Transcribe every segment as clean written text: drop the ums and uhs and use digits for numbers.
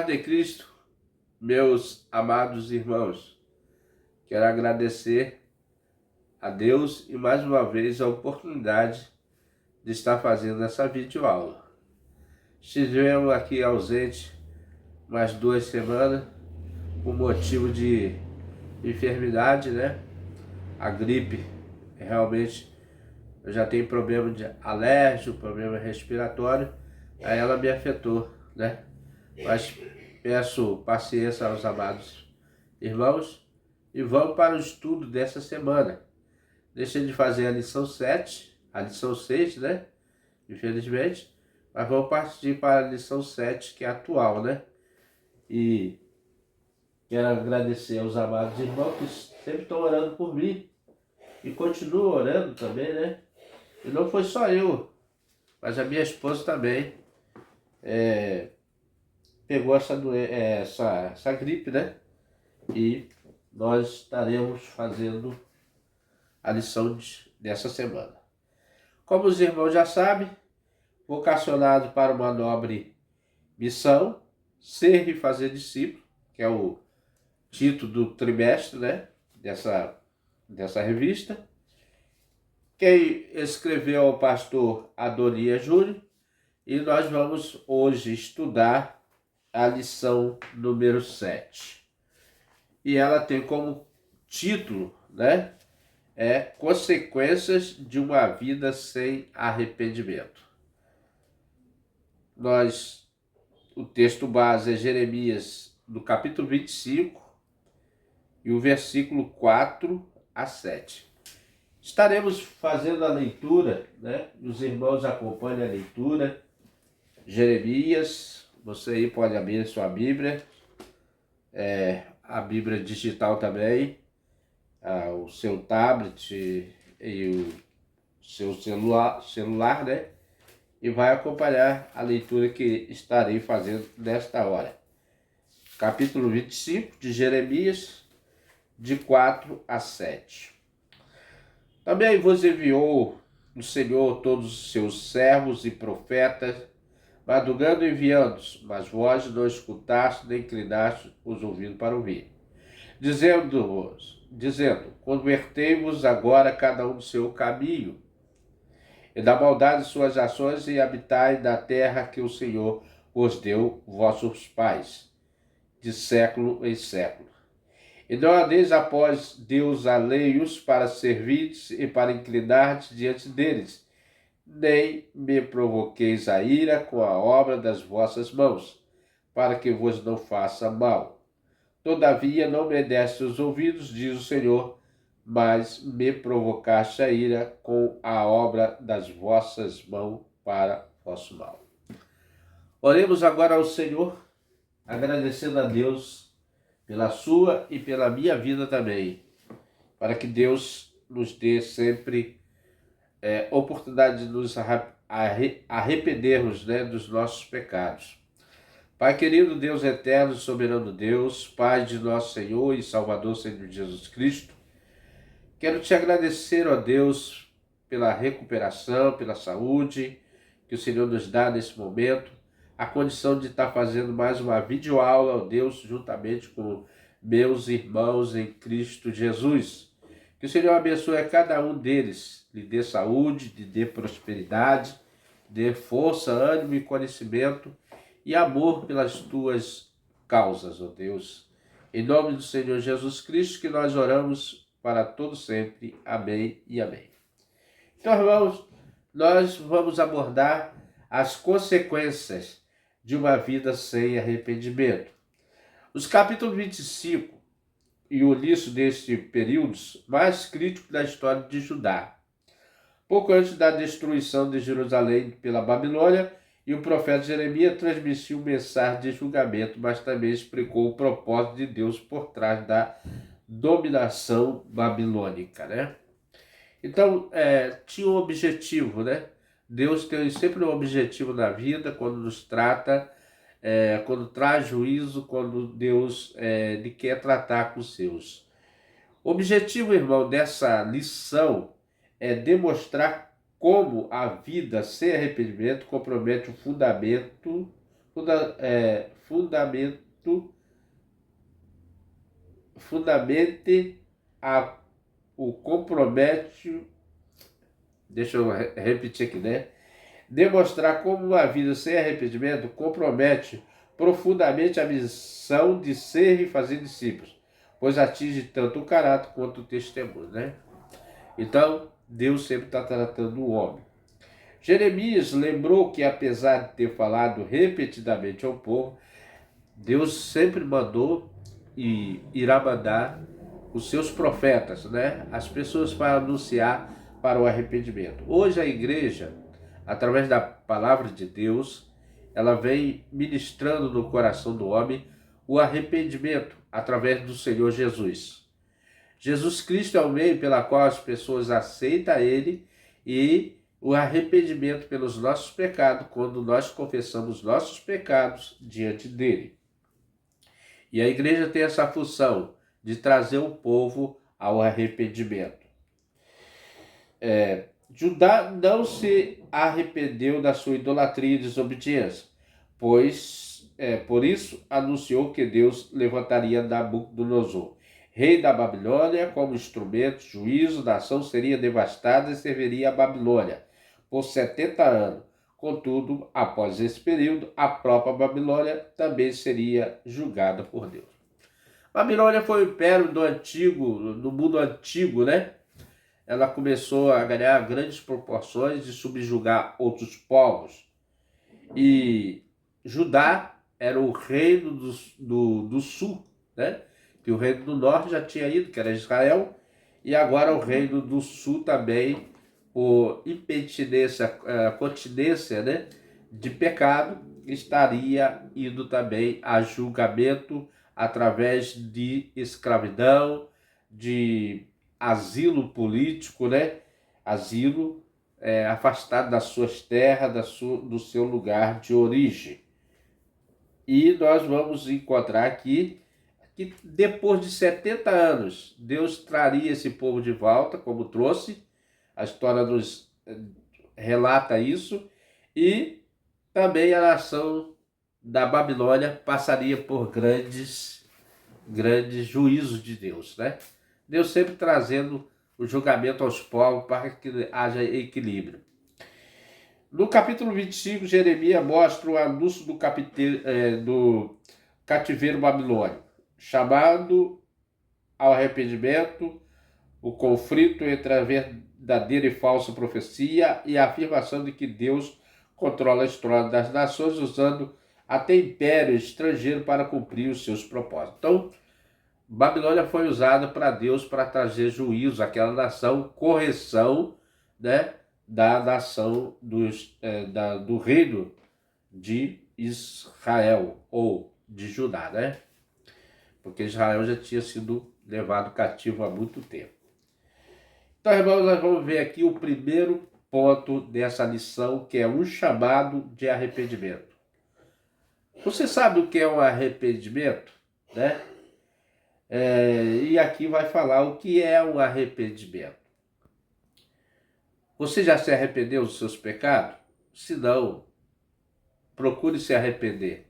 paz de Cristo, meus amados irmãos. Quero agradecer a Deus e mais uma vez a oportunidade de estar fazendo essa videoaula. Estivemos aqui ausente mais 2 semanas por motivo de enfermidade, né? A gripe, realmente eu já tenho problema de alérgico, problema respiratório, aí ela me afetou, né? Mas peço paciência aos amados irmãos e vamos para o estudo dessa semana. Deixei de fazer a lição 7, a lição 6, né? Infelizmente, mas vamos partir para a lição 7, que é atual, né? E quero agradecer aos amados irmãos que sempre estão orando por mim e continuam orando também, né? E não foi só eu, mas a minha esposa também pegou essa gripe, né? E nós estaremos fazendo a lição dessa semana. Como os irmãos já sabem, vocacionado para uma nobre missão, ser e fazer discípulo, que é o título do trimestre, né? Dessa revista. Quem escreveu é o pastor Adonias Júnior, e nós vamos hoje estudar a lição número 7. E ela tem como título, né? Consequências de uma vida sem arrependimento. O texto base é Jeremias, no capítulo 25, e o versículo 4 a 7. Estaremos fazendo a leitura, né? Os irmãos acompanham a leitura. Jeremias, você aí pode abrir sua Bíblia, a Bíblia digital também, o seu tablet e o seu celular, né? E vai acompanhar a leitura que estarei fazendo nesta hora. Capítulo 25 de Jeremias, de 4 a 7. Também vos enviou o Senhor todos os seus servos e profetas, madrugando enviando-os, mas vós não escutastes nem inclinastes os ouvidos para ouvir. Dizendo, convertei-vos agora cada um do seu caminho, e da maldade de suas ações, e habitai na terra que o Senhor vos deu, vossos pais, de século em século. E não andeis após Deus alheios para servirdes e para inclinardes diante deles, nem me provoqueis a ira com a obra das vossas mãos, para que vos não faça mal. Todavia não me deste os ouvidos, diz o Senhor, mas me provocaste a ira com a obra das vossas mãos para vosso mal. Oremos agora ao Senhor, agradecendo a Deus pela sua e pela minha vida também, para que Deus nos dê sempre oportunidade de nos arrependermos, né, dos nossos pecados. Pai querido, Deus eterno, soberano Deus, Pai de nosso Senhor e Salvador, Senhor Jesus Cristo, quero te agradecer, ó Deus, pela recuperação, pela saúde que o Senhor nos dá nesse momento, a condição de estar fazendo mais uma videoaula, ó Deus, juntamente com meus irmãos em Cristo Jesus. Que o Senhor abençoe a cada um deles, lhe dê saúde, lhe dê prosperidade, dê força, ânimo e conhecimento e amor pelas tuas causas, ó Deus. Em nome do Senhor Jesus Cristo que nós oramos para todo sempre. Amém e amém. Então, irmãos, nós vamos abordar as consequências de uma vida sem arrependimento. Os capítulos 25 e o início deste período mais crítico da história de Judá. Pouco antes da destruição de Jerusalém pela Babilônia, e o profeta Jeremias transmitiu mensagem de julgamento, mas também explicou o propósito de Deus por trás da dominação babilônica, né? Então, tinha um objetivo, né? Deus tem sempre um objetivo na vida quando nos trata, quando traz juízo, quando Deus ele quer tratar com os seus. O objetivo, irmão, dessa lição é demonstrar como a vida sem arrependimento compromete o fundamente o compromete, deixa eu repetir aqui, né? Demonstrar como uma vida sem arrependimento compromete profundamente a missão de ser e fazer discípulos, pois atinge tanto o caráter quanto o testemunho, né? Então, Deus sempre está tratando o homem. Jeremias lembrou que, apesar de ter falado repetidamente ao povo, Deus sempre mandou e irá mandar os seus profetas, né? As pessoas para anunciar para o arrependimento. Hoje a igreja, através da palavra de Deus, ela vem ministrando no coração do homem o arrependimento através do Senhor Jesus. Jesus Cristo é o meio pela qual as pessoas aceitam Ele e o arrependimento pelos nossos pecados, quando nós confessamos nossos pecados diante dele. E a igreja tem essa função de trazer o povo ao arrependimento. Judá não se arrependeu da sua idolatria e desobediência, pois por isso anunciou que Deus levantaria Nabucodonosor, rei da Babilônia, como instrumento de juízo. A nação seria devastada e serviria a Babilônia por 70 anos. Contudo, após esse período, a própria Babilônia também seria julgada por Deus. Babilônia foi o império do mundo antigo, né? Ela começou a ganhar grandes proporções e subjugar outros povos. E Judá era o reino do sul, né? Que o reino do norte já tinha ido, que era Israel, e agora o reino do sul também, por impetinência, continência, né, de pecado, estaria indo também a julgamento através de escravidão, de asilo político, né? Asilo afastado das suas terras, do seu lugar de origem. E nós vamos encontrar aqui que depois de 70 anos, Deus traria esse povo de volta, como trouxe. A história nos relata isso. E também a nação da Babilônia passaria por grandes juízos de Deus, né? Deus sempre trazendo o julgamento aos povos para que haja equilíbrio. No capítulo 25, Jeremias mostra o anúncio do cativeiro babilônico, chamado ao arrependimento, o conflito entre a verdadeira e falsa profecia e a afirmação de que Deus controla a história das nações, usando até império estrangeiro para cumprir os seus propósitos. Então, Babilônia foi usada para Deus para trazer juízo àquela nação, correção, né, da nação do reino de Israel, ou de Judá, né? Porque Israel já tinha sido levado cativo há muito tempo. Então, irmãos, nós vamos ver aqui o primeiro ponto dessa lição, que é um chamado de arrependimento. Você sabe o que é um arrependimento, né? E aqui vai falar o que é um arrependimento. Você já se arrependeu dos seus pecados? Se não, procure se arrepender,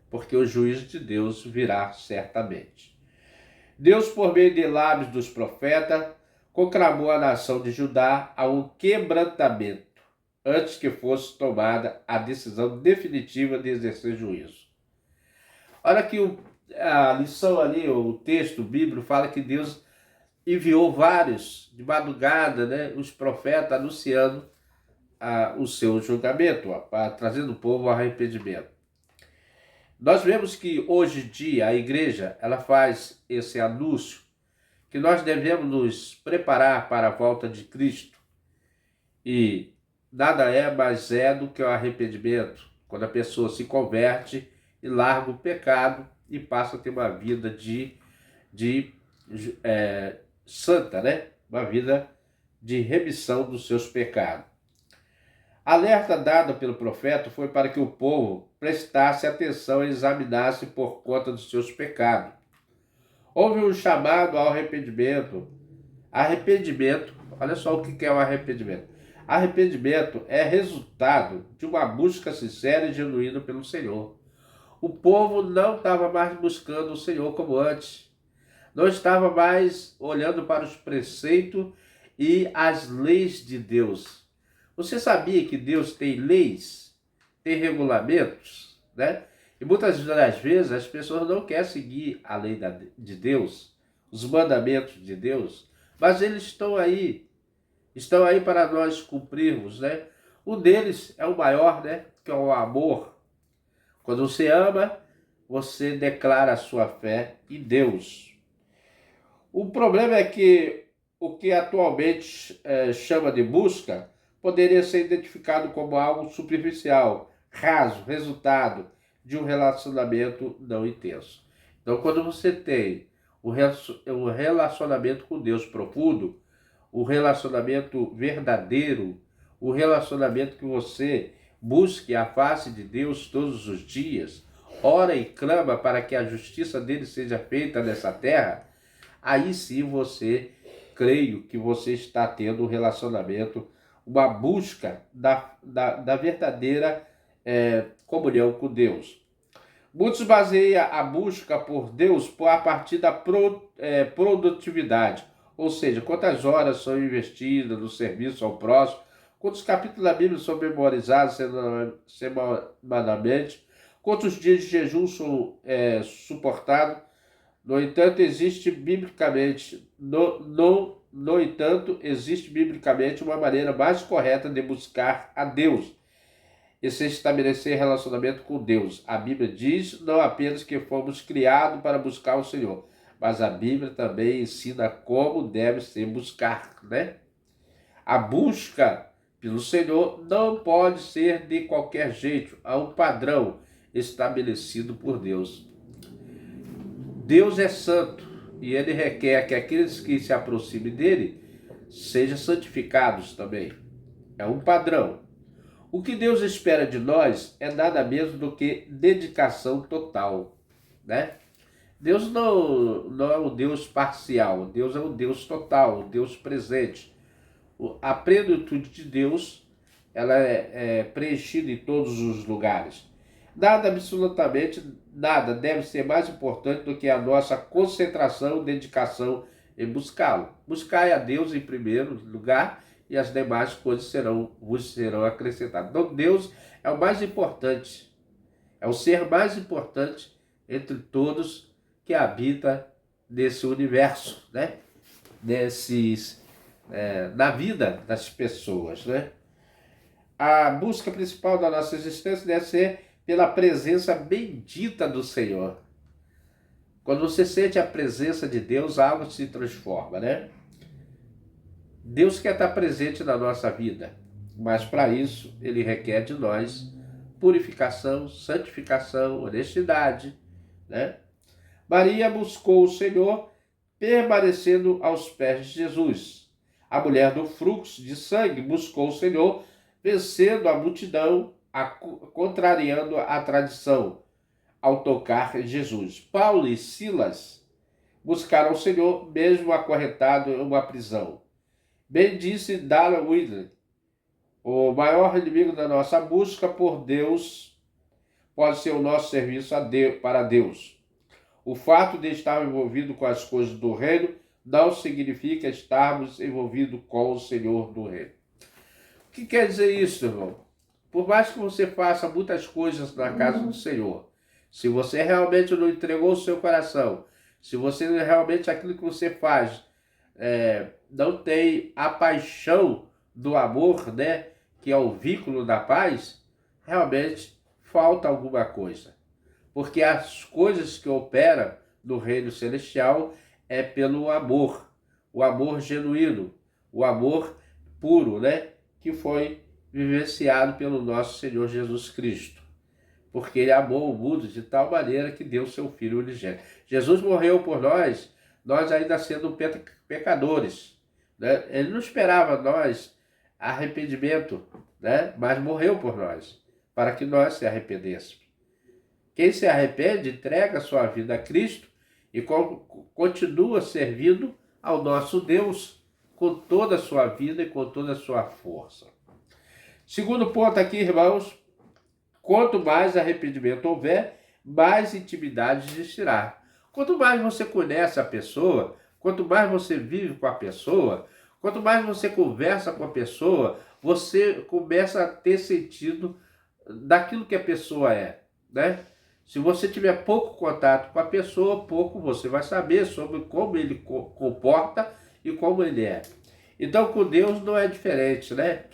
porque o juízo de Deus virá certamente. Deus, por meio de lábios dos profetas, conclamou a nação de Judá a um quebrantamento, antes que fosse tomada a decisão definitiva de exercer juízo. Olha que a lição ali, o texto bíblico, fala que Deus enviou vários, de madrugada, né, os profetas anunciando o seu julgamento, trazendo o povo ao arrependimento. Nós vemos que hoje em dia a igreja ela faz esse anúncio que nós devemos nos preparar para a volta de Cristo. E nada mais é do que o arrependimento, quando a pessoa se converte e larga o pecado e passa a ter uma vida santa, né? Uma vida de remissão dos seus pecados. A alerta dada pelo profeta foi para que o povo prestasse atenção e examinasse por conta dos seus pecados. Houve um chamado ao arrependimento. Arrependimento, olha só o que é o arrependimento. Arrependimento é resultado de uma busca sincera e genuína pelo Senhor. O povo não estava mais buscando o Senhor como antes. Não estava mais olhando para os preceitos e as leis de Deus. Você sabia que Deus tem leis, tem regulamentos, né? E muitas das vezes as pessoas não querem seguir a lei de Deus, os mandamentos de Deus, mas eles estão aí para nós cumprirmos, né? Um deles é o maior, né? Que é o amor. Quando você ama, você declara a sua fé em Deus. O problema é que o que atualmente chama de busca poderia ser identificado como algo superficial, raso, resultado de um relacionamento não intenso. Então, quando você tem um relacionamento com Deus profundo, o relacionamento verdadeiro, o relacionamento que você busque a face de Deus todos os dias, ora e clama para que a justiça dele seja feita nessa terra, aí sim você, creio que você está tendo um relacionamento, uma busca da verdadeira comunhão com Deus. Muitos baseiam a busca por Deus a partir da produtividade, ou seja, quantas horas são investidas no serviço ao próximo, quantos capítulos da Bíblia são memorizados semanalmente, quantos dias de jejum são suportados. No entanto, existe biblicamente uma maneira mais correta de buscar a Deus e se estabelecer relacionamento com Deus. A Bíblia diz não apenas que fomos criados para buscar o Senhor, mas a Bíblia também ensina como deve ser buscar, né? A busca pelo Senhor não pode ser de qualquer jeito, há um padrão estabelecido por Deus. Deus é santo e ele requer que aqueles que se aproximem dele sejam santificados também. É um padrão. O que Deus espera de nós é nada menos do que dedicação total, né? Deus não é um Deus parcial, Deus é um Deus total, um Deus presente. A plenitude de Deus, ela é preenchida em todos os lugares. Nada, absolutamente nada, deve ser mais importante do que a nossa concentração e dedicação em buscá-lo. Buscai a Deus em primeiro lugar e as demais coisas vos serão acrescentadas. Então Deus é o mais importante, é o ser mais importante entre todos que habita nesse universo, né? Na vida das pessoas, né? A busca principal da nossa existência deve ser pela presença bendita do Senhor. Quando você sente a presença de Deus, algo se transforma, né? Deus quer estar presente na nossa vida, mas para isso ele requer de nós purificação, santificação, honestidade, né? Maria buscou o Senhor permanecendo aos pés de Jesus. A mulher do fluxo de sangue buscou o Senhor vencendo a multidão, contrariando a tradição ao tocar Jesus. Paulo e Silas buscaram o Senhor mesmo acorrentado em uma prisão. Bem disse Dallas Willard, o maior inimigo da nossa busca por Deus pode ser o nosso serviço para Deus. O fato de estar envolvido com as coisas do reino não significa estarmos envolvidos com o Senhor do reino. O que quer dizer isso, irmão? Por mais que você faça muitas coisas na casa do Senhor, se você realmente não entregou o seu coração, se você realmente aquilo que você faz não tem a paixão do amor, né, que é o vínculo da paz, realmente falta alguma coisa. Porque as coisas que operam no reino celestial é pelo amor, o amor genuíno, o amor puro, né, que foi vivenciado pelo nosso Senhor Jesus Cristo. Porque ele amou o mundo de tal maneira que deu seu Filho unigênito. Jesus morreu por nós ainda sendo pecadores, né? Ele não esperava nós arrependimento, né? Mas morreu por nós, para que nós se arrependêssemos. Quem se arrepende, entrega sua vida a Cristo e continua servindo ao nosso Deus com toda a sua vida e com toda a sua força. Segundo ponto aqui, irmãos, quanto mais arrependimento houver, mais intimidade existirá. Quanto mais você conhece a pessoa, quanto mais você vive com a pessoa, quanto mais você conversa com a pessoa, você começa a ter sentido daquilo que a pessoa é, né? Se você tiver pouco contato com a pessoa, pouco você vai saber sobre como ele comporta e como ele é. Então, com Deus não é diferente, né?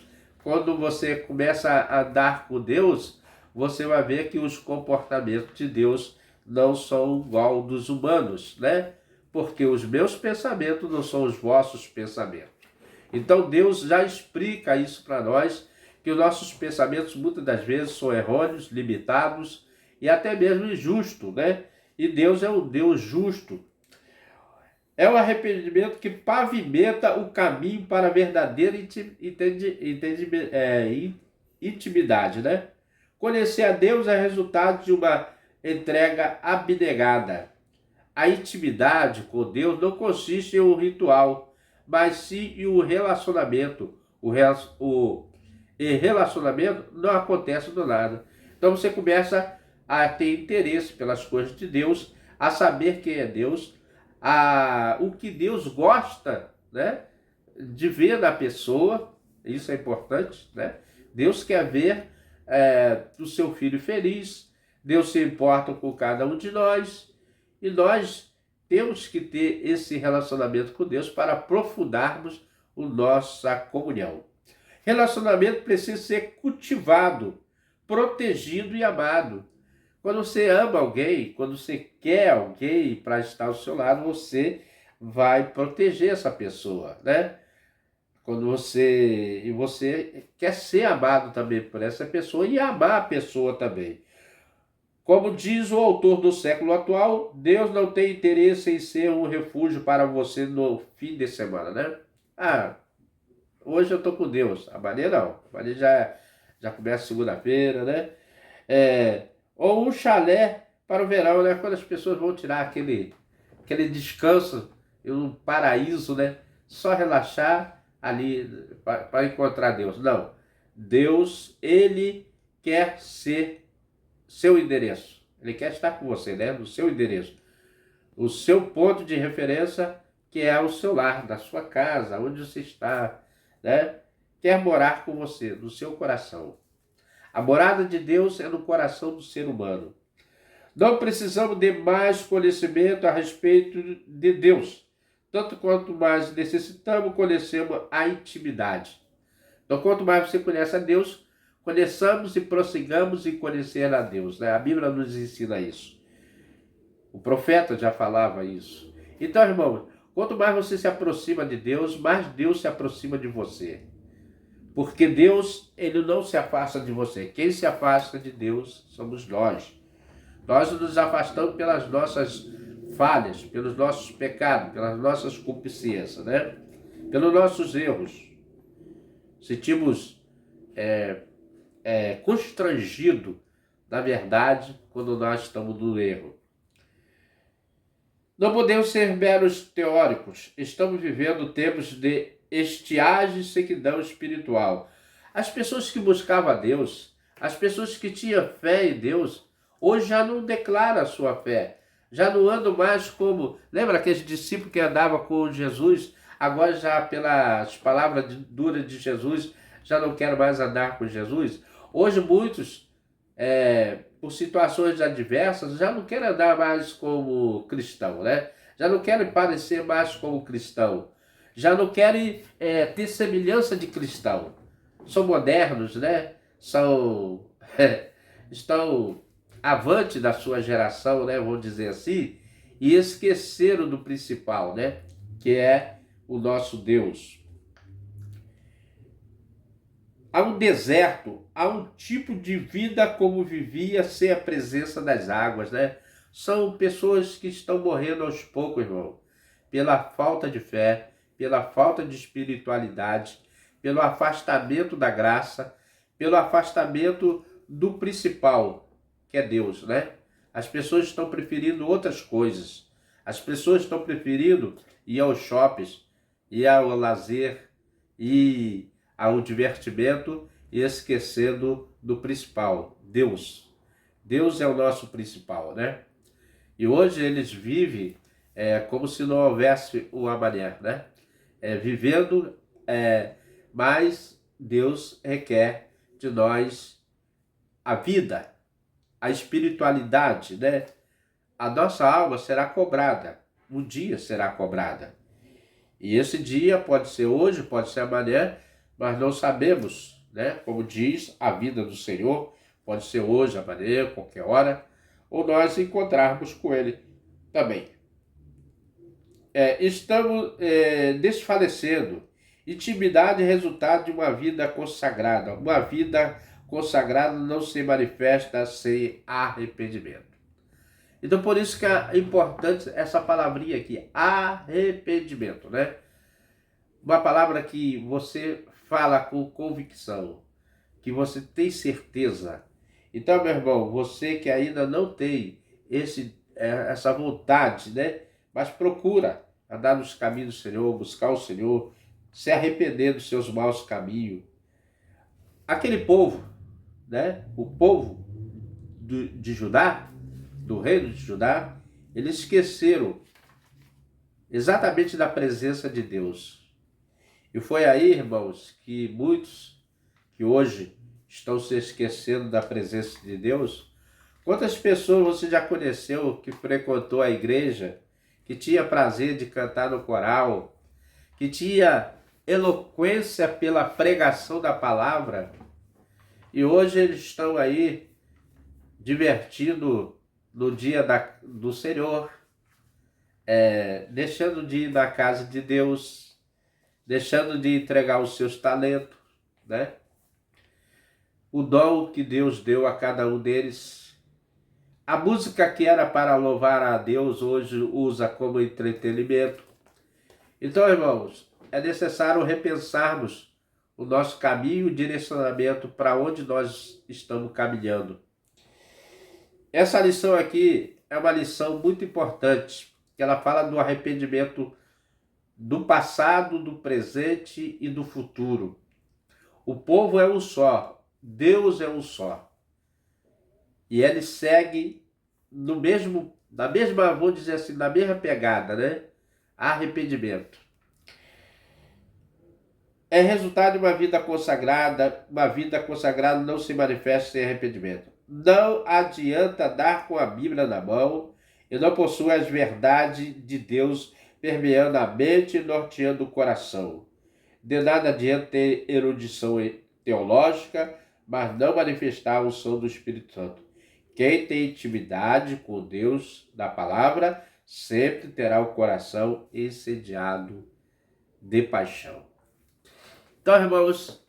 Quando você começa a andar com Deus, você vai ver que os comportamentos de Deus não são igual dos humanos, né? Porque os meus pensamentos não são os vossos pensamentos. Então Deus já explica isso para nós, que os nossos pensamentos muitas das vezes são errôneos, limitados e até mesmo injustos, né? E Deus é um Deus justo. É o arrependimento que pavimenta o caminho para a verdadeira intimidade, né? Conhecer a Deus é resultado de uma entrega abnegada. A intimidade com Deus não consiste em um ritual, mas sim em um relacionamento. E relacionamento não acontece do nada. Então você começa a ter interesse pelas coisas de Deus, a saber quem é Deus, o que Deus gosta, né, de ver na pessoa. Isso é importante, né? Deus quer ver o seu filho feliz. Deus se importa com cada um de nós. E nós temos que ter esse relacionamento com Deus para aprofundarmos a nossa comunhão. Relacionamento precisa ser cultivado, protegido e amado. Quando você ama alguém, quando você quer alguém para estar ao seu lado, você vai proteger essa pessoa, né? Quando você quer ser amado também por essa pessoa e amar a pessoa também. Como diz o autor do século atual, Deus não tem interesse em ser um refúgio para você no fim de semana, né? Hoje eu estou com Deus. Amanhã não. Amanhã já começa segunda-feira, né? Ou um chalé para o verão, né? Quando as pessoas vão tirar aquele descanso, um paraíso, né? Só relaxar ali para encontrar Deus. Não. Deus, ele quer ser seu endereço. Ele quer estar com você, né? No seu endereço. O seu ponto de referência, que é o seu lar, da sua casa, onde você está, né? Quer morar com você, no seu coração. A morada de Deus é no coração do ser humano. Não precisamos de mais conhecimento a respeito de Deus. Tanto quanto mais necessitamos, conhecemos a intimidade. Então, quanto mais você conhece a Deus, conheçamos e prossigamos em conhecer a Deus, né? A Bíblia nos ensina isso. O profeta já falava isso. Então, irmão, quanto mais você se aproxima de Deus, mais Deus se aproxima de você. Porque Deus, ele não se afasta de você. Quem se afasta de Deus somos nós. Nós nos afastamos pelas nossas falhas, pelos nossos pecados, pelas nossas concupiscências, né? Pelos nossos erros. Sentimos constrangido, na verdade, quando nós estamos no erro. Não podemos ser meros teóricos. Estamos vivendo tempos de estiagem e sequidão espiritual. As pessoas que buscavam a Deus, as pessoas que tinham fé em Deus, hoje já não declaram a sua fé. Já não andam mais como... Lembra aqueles discípulos que andavam com Jesus? Agora já pelas palavras duras de Jesus, já não querem mais andar com Jesus. Hoje muitos, por situações adversas, já não querem andar mais como cristão, né? Já não querem parecer mais como cristão. Já não querem ter semelhança de cristão. São modernos, né? Estão avante da sua geração, né? Vamos dizer assim, e esqueceram do principal, né? Que é o nosso Deus. Há um deserto, há um tipo de vida como vivia sem a presença das águas, né? São pessoas que estão morrendo aos poucos, irmão, pela falta de fé, pela falta de espiritualidade, pelo afastamento da graça, pelo afastamento do principal, que é Deus, né? As pessoas estão preferindo outras coisas. As pessoas estão preferindo ir aos shoppings, ir ao lazer, ir ao divertimento e esquecendo do principal, Deus. Deus é o nosso principal, né? E hoje eles vivem como se não houvesse o amanhã, né? Vivendo, mas Deus requer de nós a vida, a espiritualidade, né? A nossa alma será cobrada, um dia será cobrada. E esse dia pode ser hoje, pode ser amanhã, mas não sabemos, né? Como diz a vida do Senhor, pode ser hoje, amanhã, qualquer hora, ou nós encontrarmos com Ele também. Estamos desfalecendo. Intimidade é resultado de uma vida consagrada. Uma vida consagrada não se manifesta sem arrependimento. Então, por isso que é importante essa palavrinha aqui, arrependimento, né? Uma palavra que você fala com convicção, que você tem certeza. Então, meu irmão, você que ainda não tem essa vontade, né? Mas procura andar nos caminhos do Senhor, buscar o Senhor, se arrepender dos seus maus caminhos. Aquele povo, né? O povo de Judá, do reino de Judá, eles esqueceram exatamente da presença de Deus. E foi aí, irmãos, que muitos que hoje estão se esquecendo da presença de Deus. Quantas pessoas você já conheceu que frequentou a igreja, que tinha prazer de cantar no coral, que tinha eloquência pela pregação da palavra, e hoje eles estão aí divertindo no dia do Senhor, deixando de ir na casa de Deus, deixando de entregar os seus talentos, né? O dom que Deus deu a cada um deles. A música que era para louvar a Deus, hoje usa como entretenimento. Então, irmãos, é necessário repensarmos o nosso caminho e direcionamento para onde nós estamos caminhando. Essa lição aqui é uma lição muito importante, que ela fala do arrependimento do passado, do presente e do futuro. O povo é um só, Deus é um só. E ele segue vou dizer assim, na mesma pegada, né? Arrependimento. É resultado de uma vida consagrada não se manifesta sem arrependimento. Não adianta dar com a Bíblia na mão e não possui as verdades de Deus permeando a mente e norteando o coração. De nada adianta ter erudição teológica, mas não manifestar a unção do Espírito Santo. Quem tem intimidade com Deus da palavra sempre terá o coração incendiado de paixão. Então, irmãos,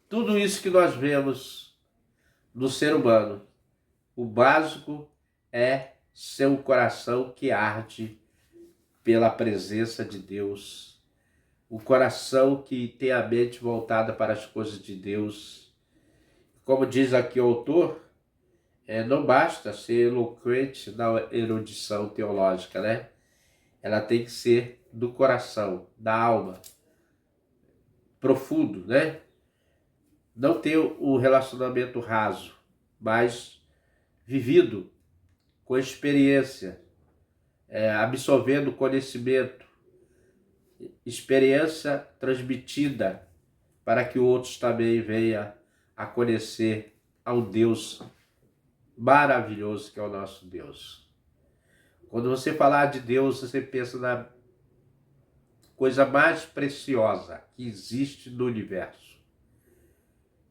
tudo isso que nós vemos no ser humano, o básico é ser um coração que arde pela presença de Deus, o coração que tem a mente voltada para as coisas de Deus. Como diz aqui o autor, não basta ser eloquente na erudição teológica, né? Ela tem que ser do coração, da alma, profundo, né? Não ter um relacionamento raso, mas vivido, com experiência, absorvendo conhecimento, experiência transmitida para que outros também venham a conhecer ao Deus maravilhoso que é o nosso Deus. Quando você falar de Deus, você pensa na coisa mais preciosa que existe no universo,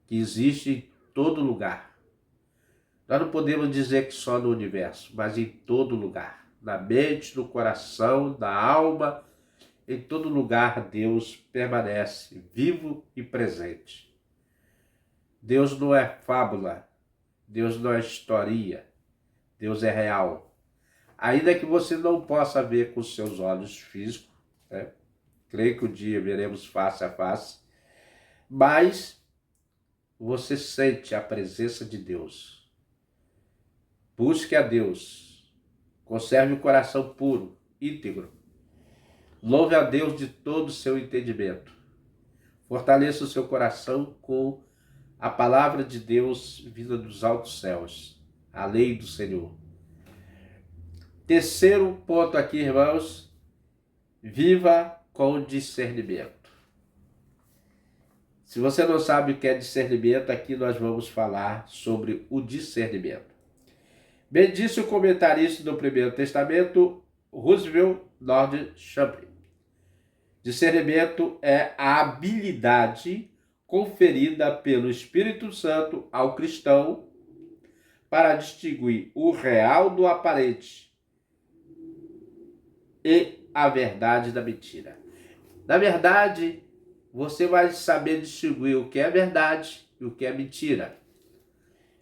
que existe em todo lugar. Nós não podemos dizer que só no universo, mas em todo lugar. Na mente, no coração, na alma, em todo lugar Deus permanece vivo e presente. Deus não é fábula, Deus não é historinha, Deus é real. Ainda que você não possa ver com os seus olhos físicos, né? Creio que um dia veremos face a face, mas você sente a presença de Deus. Busque a Deus, conserve o coração puro, íntegro. Louve a Deus de todo o seu entendimento. Fortaleça o seu coração com a palavra de Deus vinda dos altos céus, a lei do Senhor. Terceiro ponto aqui, irmãos, viva com discernimento. Se você não sabe o que é discernimento, aqui nós vamos falar sobre o discernimento. Bem disse o comentarista do Primeiro Testamento, Roosevelt North Champlin. Discernimento é a habilidade conferida pelo Espírito Santo ao cristão para distinguir o real do aparente e a verdade da mentira. Na verdade, você vai saber distinguir o que é verdade e o que é mentira,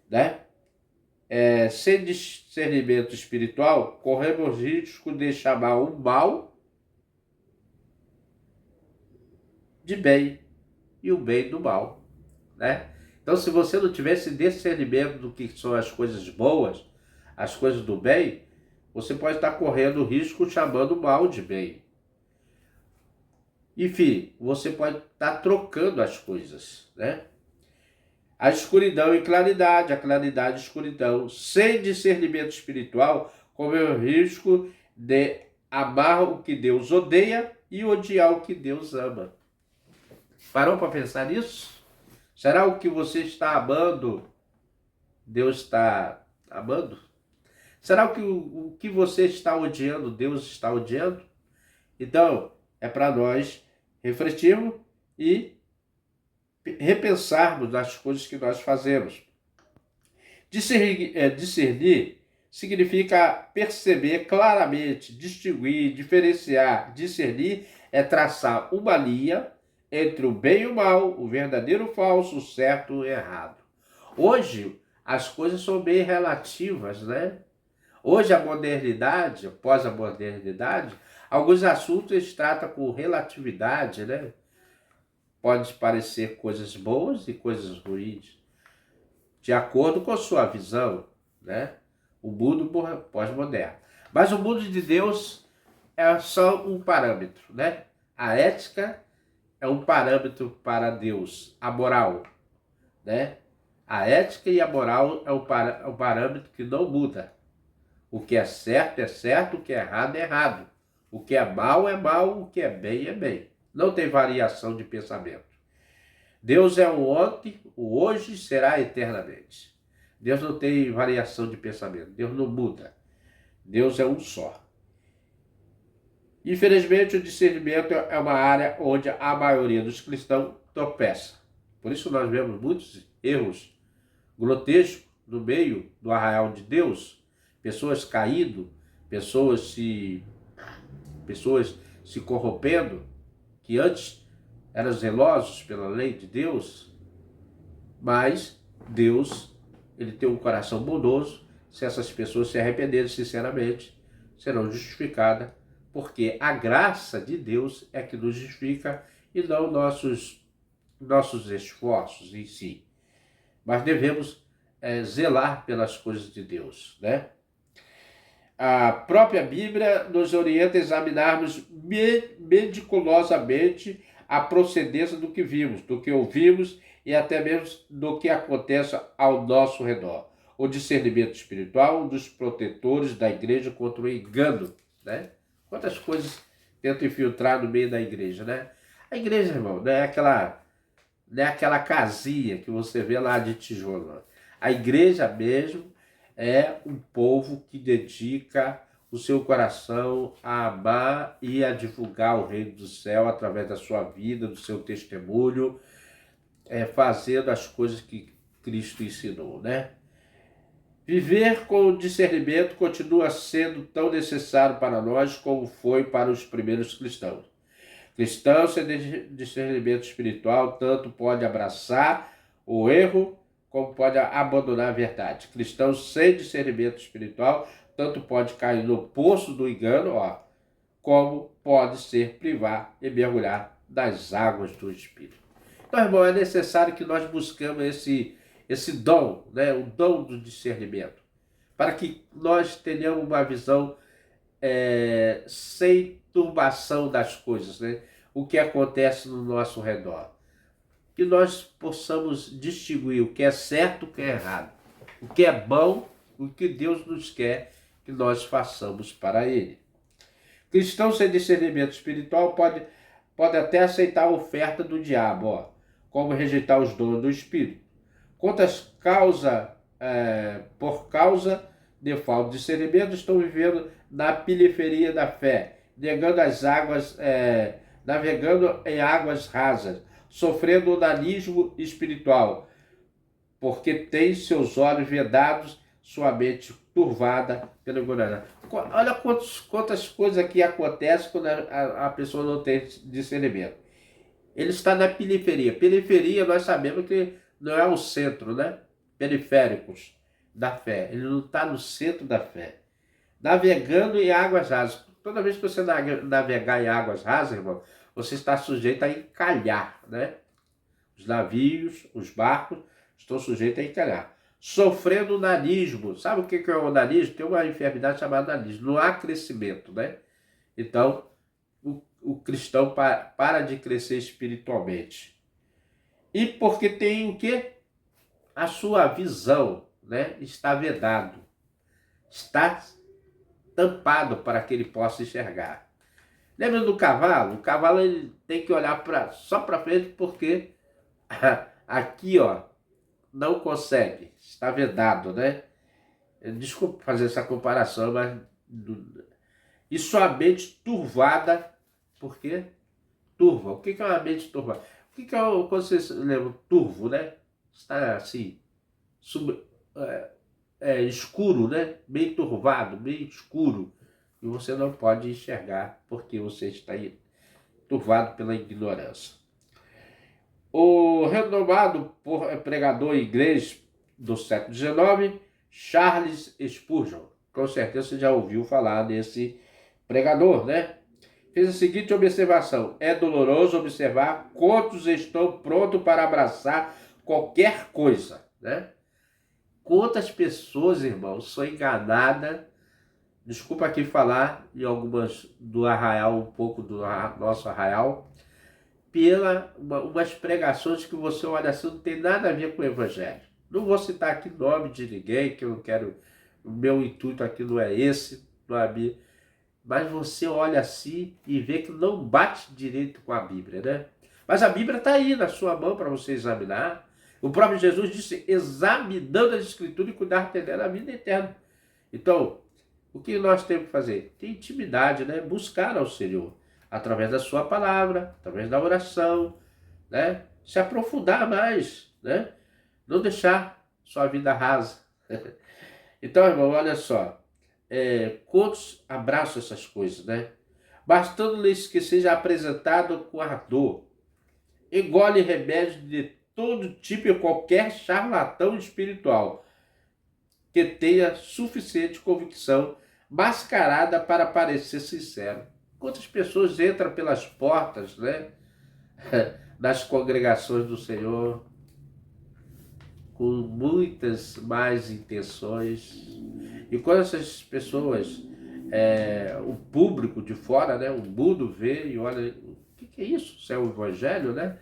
né? Sem discernimento espiritual, corremos risco de chamar o mal de bem e o bem do mal, né? Então, se você não tiver esse discernimento do que são as coisas boas, as coisas do bem, você pode estar correndo risco chamando o mal de bem. Enfim, você pode estar trocando as coisas, né? A escuridão e claridade, a claridade e escuridão. Sem discernimento espiritual, corre o risco de amar o que Deus odeia e odiar o que Deus ama. Parou para pensar nisso? Será o que você está amando, Deus está amando? Será o que você está odiando, Deus está odiando? Então, é para nós refletirmos e repensarmos nas coisas que nós fazemos. Discernir significa perceber claramente, distinguir, diferenciar. Discernir é traçar uma linha entre o bem e o mal, o verdadeiro e o falso, o certo e o errado. Hoje, as coisas são bem relativas, né? Hoje, a modernidade, após a modernidade, alguns assuntos eles tratam com relatividade, né? Pode parecer coisas boas e coisas ruins, de acordo com a sua visão, né? O mundo pós-moderno. Mas o mundo de Deus é só um parâmetro, né? A ética é um parâmetro para Deus, a moral, né? A ética e a moral é um parâmetro que não muda. O que é certo, o que é errado. O que é mal, o que é bem. Não tem variação de pensamento. Deus é o ontem, o hoje será eternamente. Deus não tem variação de pensamento, Deus não muda. Deus é um só. Infelizmente, o discernimento é uma área onde a maioria dos cristãos tropeça. Por isso nós vemos muitos erros grotescos no meio do arraial de Deus, pessoas caindo, pessoas se corrompendo, que antes eram zelosos pela lei de Deus, mas Deus, ele tem um coração bondoso. Se essas pessoas se arrependerem sinceramente, serão justificadas, porque a graça de Deus é que nos justifica e não nossos esforços em si. Mas devemos zelar pelas coisas de Deus, né? A própria Bíblia nos orienta a examinarmos meticulosamente a procedência do que vimos, do que ouvimos e até mesmo do que acontece ao nosso redor. O discernimento espiritual, um dos protetores da igreja contra o engano, né? Quantas coisas tentam infiltrar no meio da igreja, né? A igreja, irmão, não é aquela casinha que você vê lá de tijolo. A igreja mesmo é um povo que dedica o seu coração a amar e a divulgar o reino do céu através da sua vida, do seu testemunho, fazendo as coisas que Cristo ensinou, né? Viver com discernimento continua sendo tão necessário para nós como foi para os primeiros cristãos. Cristão sem discernimento espiritual tanto pode abraçar o erro como pode abandonar a verdade. Cristão sem discernimento espiritual tanto pode cair no poço do engano, como pode ser privar e mergulhar das águas do Espírito. Então, irmão, é necessário que nós buscamos esse dom, né? O dom do discernimento, para que nós tenhamos uma visão sem turbação das coisas, né? O que acontece no nosso redor. Que nós possamos distinguir o que é certo e o que é errado. O que é bom e o que Deus nos quer que nós façamos para Ele. Cristão sem discernimento espiritual pode até aceitar a oferta do diabo, como rejeitar os dons do Espírito. Por causa de falta de discernimento, estão vivendo na periferia da fé, navegando em águas rasas, sofrendo onanismo espiritual, porque tem seus olhos vedados, sua mente turvada pela ignorância. Olha quantas coisas que acontecem quando a pessoa não tem discernimento. Ele está na periferia. Periferia, nós sabemos que não é o centro, né? Periféricos da fé. Ele não está no centro da fé. Navegando em águas rasas. Toda vez que você navegar em águas rasas, irmão, você está sujeito a encalhar, né? Os navios, os barcos estão sujeitos a encalhar. Sofrendo nanismo. Sabe o que é o nanismo? Tem uma enfermidade chamada nanismo. Não há crescimento, né? Então, o cristão para de crescer espiritualmente. E porque tem o quê? A sua visão, né, está vedado. Está tampado para que ele possa enxergar. Lembra do cavalo? O cavalo ele tem que olhar só para frente porque aqui, não consegue. Está vedado, né? Desculpa fazer essa comparação, mas... E sua mente turvada. Por quê? Turva. O que é uma mente turvada? O que é quando vocês lembram? Turvo, né? Está assim, escuro, né? Meio turvado, meio escuro. E você não pode enxergar porque você está turvado pela ignorância. O renomado pregador inglês do século XIX, Charles Spurgeon, com certeza você já ouviu falar desse pregador, né? Fez a seguinte observação: é doloroso observar quantos estão prontos para abraçar qualquer coisa, né? Quantas pessoas, irmãos, são enganadas, desculpa aqui falar em algumas do arraial, um pouco do nosso arraial, umas pregações que você olha assim, não tem nada a ver com o evangelho. Não vou citar aqui nome de ninguém, que eu não quero, o meu intuito aqui não é esse, não é minha. Mas você olha assim e vê que não bate direito com a Bíblia, né? Mas a Bíblia está aí na sua mão para você examinar. O próprio Jesus disse, examinando as Escrituras e cuidar dela a vida eterna. Então, o que nós temos que fazer? Ter intimidade, né? Buscar ao Senhor, através da sua palavra, através da oração, né? Se aprofundar mais, né? Não deixar sua vida rasa. Então, irmão, olha só. Quantos abraçam essas coisas, né? Bastando-lhes que seja apresentado com ardor. Engole remédios de todo tipo e qualquer charlatão espiritual que tenha suficiente convicção mascarada para parecer sincero. Quantas pessoas entram pelas portas, né, das congregações do Senhor com muitas más intenções. E quando essas pessoas, o público de fora, né, o mundo vê e olha, o que é isso? Isso é o evangelho, né?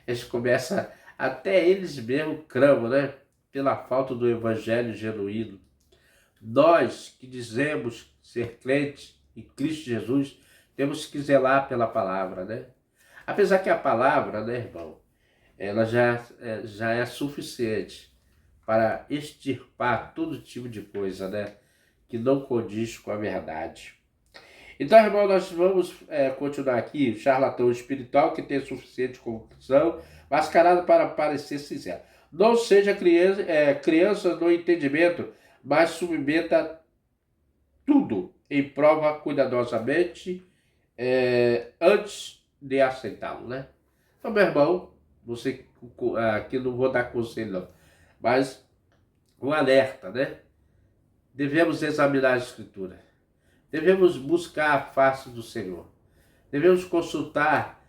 Eles começam, até eles mesmos cramam, né? Pela falta do evangelho genuíno. Nós que dizemos ser crentes em Cristo Jesus, temos que zelar pela palavra, né? Apesar que a palavra, né, irmão, ela já é suficiente para extirpar todo tipo de coisa, né, que não condiz com a verdade. Então, irmão, nós vamos continuar aqui. O charlatão espiritual que tem suficiente convicção, mascarado para parecer sincero. Não seja criança no entendimento, mas submeta tudo em prova cuidadosamente antes de aceitá-lo, né? Então, meu irmão, você aqui não vou dar conselho não, mas um alerta, né? Devemos examinar a Escritura. Devemos buscar a face do Senhor. Devemos consultar,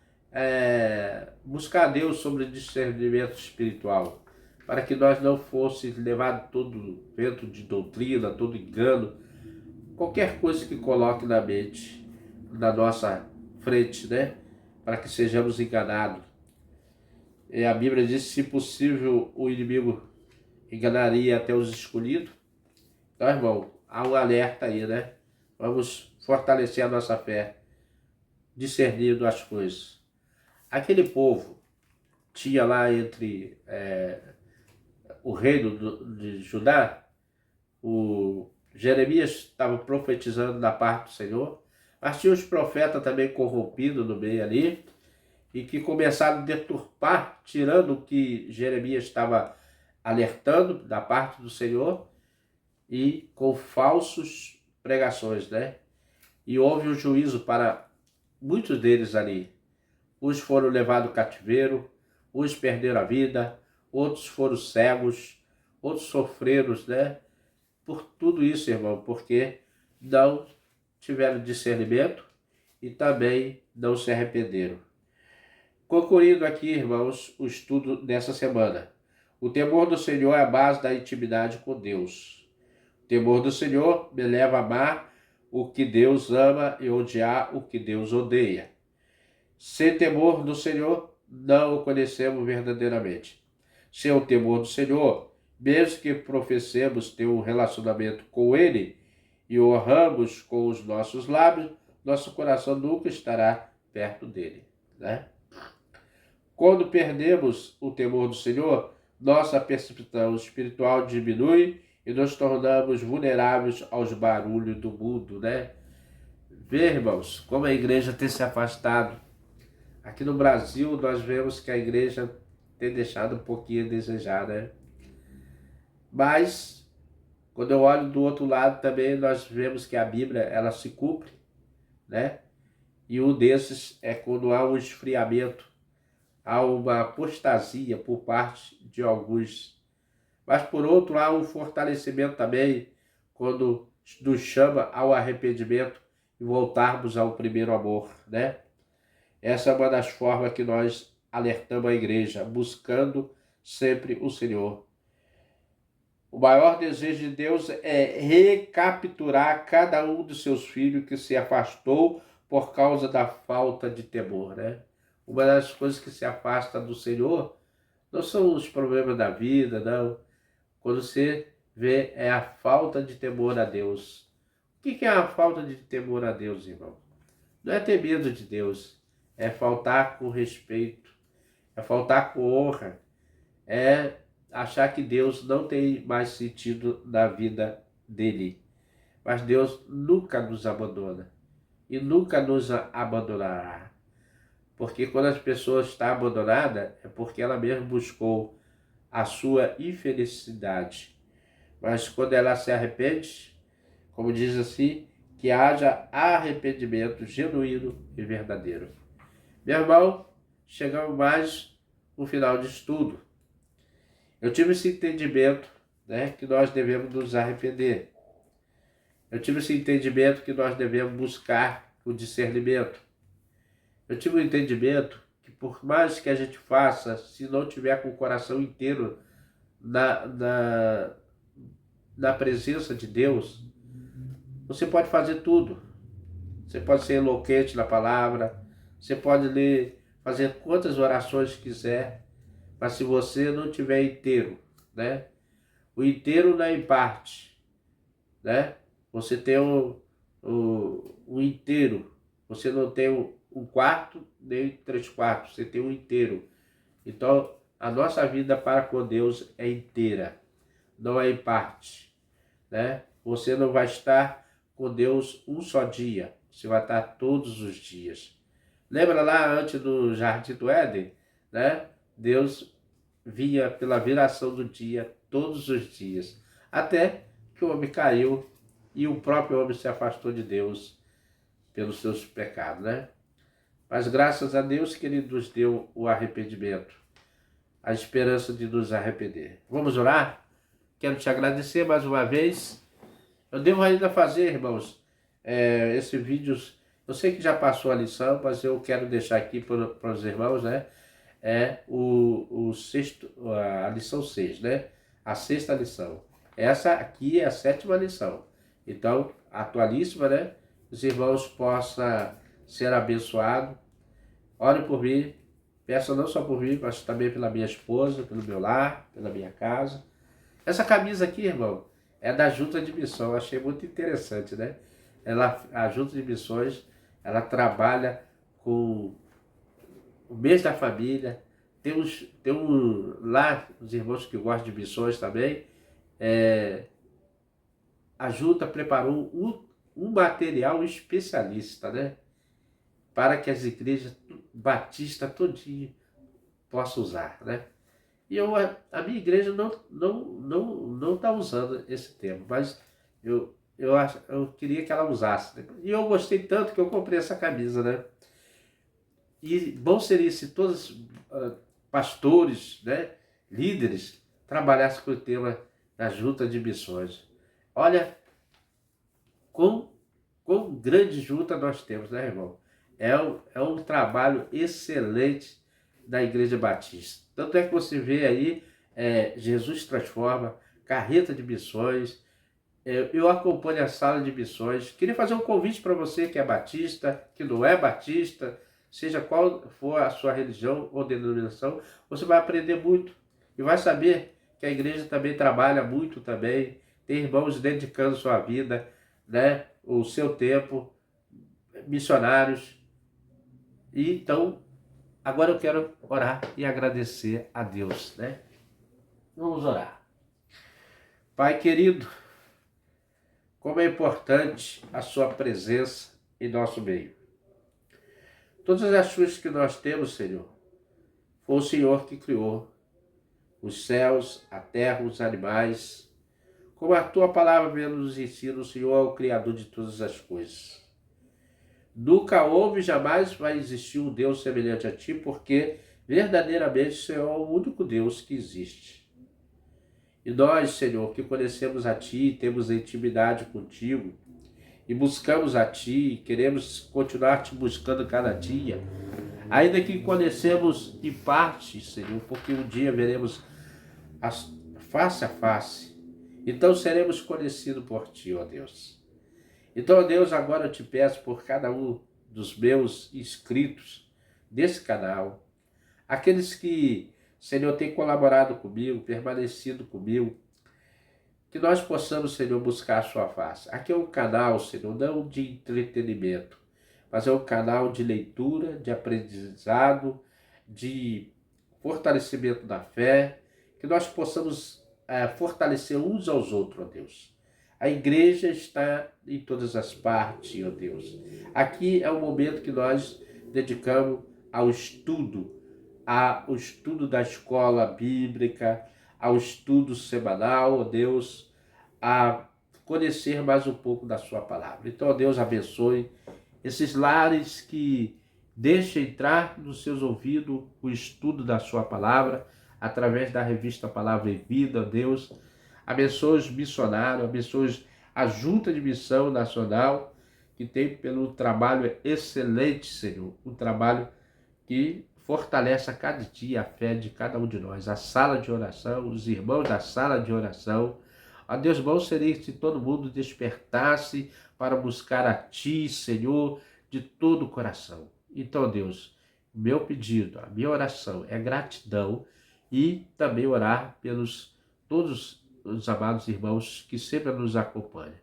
buscar a Deus sobre discernimento espiritual, para que nós não fôssemos levados todo vento de doutrina, todo engano, qualquer coisa que coloque na mente, na nossa frente, né? Para que sejamos enganados. E a Bíblia diz, se possível, o inimigo enganaria até os escolhidos. Então, irmão, há um alerta aí, né? Vamos fortalecer a nossa fé, discernindo as coisas. Aquele povo tinha lá entre o reino de Judá, o Jeremias estava profetizando da parte do Senhor, mas tinha os profetas também corrompidos no meio ali, e que começaram a deturpar, tirando o que Jeremias estava alertando da parte do Senhor, e com falsos pregações, né? E houve um juízo para muitos deles ali. Uns foram levados ao cativeiro, uns perderam a vida, outros foram cegos, outros sofreram, né? Por tudo isso, irmão, porque não tiveram discernimento e também não se arrependeram. Concluindo aqui, irmãos, o estudo dessa semana. O temor do Senhor é a base da intimidade com Deus. O temor do Senhor me leva a amar o que Deus ama e odiar o que Deus odeia. Sem temor do Senhor, não o conhecemos verdadeiramente. Sem o temor do Senhor, mesmo que professemos ter um relacionamento com Ele e o honramos com os nossos lábios, nosso coração nunca estará perto dele, né? Quando perdemos o temor do Senhor, nossa percepção espiritual diminui e nos tornamos vulneráveis aos barulhos do mundo, né? Vê, irmãos, como a igreja tem se afastado. Aqui no Brasil, nós vemos que a igreja tem deixado um pouquinho a desejar, né? Mas, quando eu olho do outro lado também, nós vemos que a Bíblia, ela se cumpre, né? E um desses é quando há um esfriamento, há uma apostasia por parte de alguns. Mas, por outro, há um fortalecimento também, quando nos chama ao arrependimento e voltarmos ao primeiro amor, né? Essa é uma das formas que nós alertamos a igreja, buscando sempre o Senhor. O maior desejo de Deus é recapturar cada um dos seus filhos que se afastou por causa da falta de temor, né? Uma das coisas que se afasta do Senhor não são os problemas da vida, não. Quando você vê, é a falta de temor a Deus. O que é a falta de temor a Deus, irmão? Não é ter medo de Deus, é faltar com respeito, é faltar com honra, é achar que Deus não tem mais sentido na vida dele. Mas Deus nunca nos abandona e nunca nos abandonará. Porque quando as pessoas estão abandonadas, é porque ela mesma buscou a sua infelicidade. Mas quando ela se arrepende, como diz assim, que haja arrependimento genuíno e verdadeiro. Meu irmão, chegamos mais no final de estudo. Eu tive esse entendimento, né, que nós devemos nos arrepender. Eu tive esse entendimento que nós devemos buscar o discernimento. Eu tive um entendimento que por mais que a gente faça, se não tiver com o coração inteiro na presença de Deus, você pode fazer tudo. Você pode ser eloquente na palavra, você pode ler, fazer quantas orações quiser, mas se você não tiver inteiro, né? O inteiro não é em parte, né? Você tem o inteiro, você não tem um quarto nem 3/4, você tem um inteiro. Então, a nossa vida para com Deus é inteira, não é em parte, né? Você não vai estar com Deus um só dia, você vai estar todos os dias. Lembra lá antes do Jardim do Éden, né? Deus vinha pela viração do dia todos os dias, até que o homem caiu e o próprio homem se afastou de Deus pelos seus pecados, né? Mas graças a Deus que Ele nos deu o arrependimento, a esperança de nos arrepender. Vamos orar? Quero te agradecer mais uma vez. Eu devo ainda fazer, irmãos, esse vídeo. Eu sei que já passou a lição, mas eu quero deixar aqui para os irmãos, né? A lição 6, né? A sexta lição. Essa aqui é a sétima lição. Então, atualíssima, né? Os irmãos possam ser abençoados. Ore por mim. Peça não só por mim, mas também pela minha esposa, pelo meu lar, pela minha casa. Essa camisa aqui, irmão, é da Junta de Missão. Achei muito interessante, né? A Junta de Missões, ela trabalha com o mês da família. Lá, os irmãos que gostam de missões também, a Junta preparou um material especialista, né? Para que as igrejas batistas todinho possam usar, né? E a minha igreja não está usando esse termo, mas eu queria que ela usasse, né? E eu gostei tanto que eu comprei essa camisa, né? E bom seria se todos pastores, né, líderes, trabalhassem com o tema da Junta de Missões. Olha, quão grande junta nós temos, né, irmão? É um trabalho excelente da Igreja Batista. Tanto é que você vê aí, Jesus Transforma, Carreta de Missões, eu acompanho a sala de missões. Queria fazer um convite para você que é batista, que não é batista, seja qual for a sua religião ou denominação, você vai aprender muito e vai saber que a igreja também trabalha muito também, tem irmãos dedicando sua vida, né, o seu tempo, missionários. E então, agora eu quero orar e agradecer a Deus, né? Vamos orar. Pai querido, como é importante a sua presença em nosso meio. Todas as coisas que nós temos, Senhor, foi o Senhor que criou os céus, a terra, os animais. Como a tua palavra mesmo nos ensina, o Senhor é o Criador de todas as coisas. Nunca houve, jamais vai existir um Deus semelhante a ti, porque verdadeiramente o Senhor é o único Deus que existe. E nós, Senhor, que conhecemos a ti, temos intimidade contigo, e buscamos a ti, queremos continuar te buscando cada dia, ainda que conhecemos em parte, Senhor, porque um dia veremos face a face, então seremos conhecidos por ti, ó Deus. Então, ó Deus, agora eu te peço por cada um dos meus inscritos desse canal, aqueles que, Senhor, têm colaborado comigo, permanecido comigo, que nós possamos, Senhor, buscar a sua face. Aqui é um canal, Senhor, não de entretenimento, mas é um canal de leitura, de aprendizado, de fortalecimento da fé, que nós possamos fortalecer uns aos outros, ó Deus. A igreja está em todas as partes, ó Deus. Aqui é o momento que nós dedicamos ao estudo da escola bíblica, ao estudo semanal, ó Deus, a conhecer mais um pouco da sua palavra. Então, ó Deus, abençoe esses lares que deixem entrar nos seus ouvidos o estudo da sua palavra, através da revista Palavra e Vida, ó Deus. Abençoe os missionários, abençoe a Junta de Missão Nacional, que tem pelo trabalho excelente, Senhor, um trabalho que fortalece a cada dia a fé de cada um de nós, a sala de oração, os irmãos da sala de oração. Ó Deus, bom seria se todo mundo despertasse para buscar a Ti, Senhor, de todo o coração. Então, Deus, meu pedido, a minha oração é gratidão e também orar pelos todos os amados irmãos que sempre nos acompanham.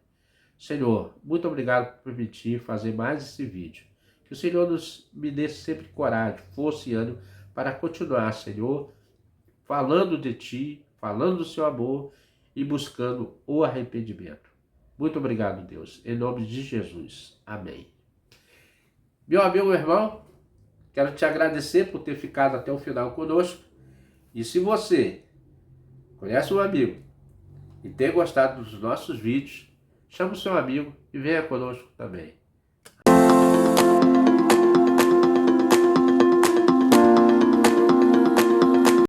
Senhor, muito obrigado por permitir fazer mais esse vídeo. Que o Senhor me dê sempre coragem, força e ânimo para continuar, Senhor, falando de Ti, falando do Seu amor e buscando o arrependimento. Muito obrigado, Deus. Em nome de Jesus. Amém. Meu amigo, meu irmão, quero te agradecer por ter ficado até o final conosco. E se você conhece um amigo e tem gostado dos nossos vídeos, chame o seu amigo e venha conosco também.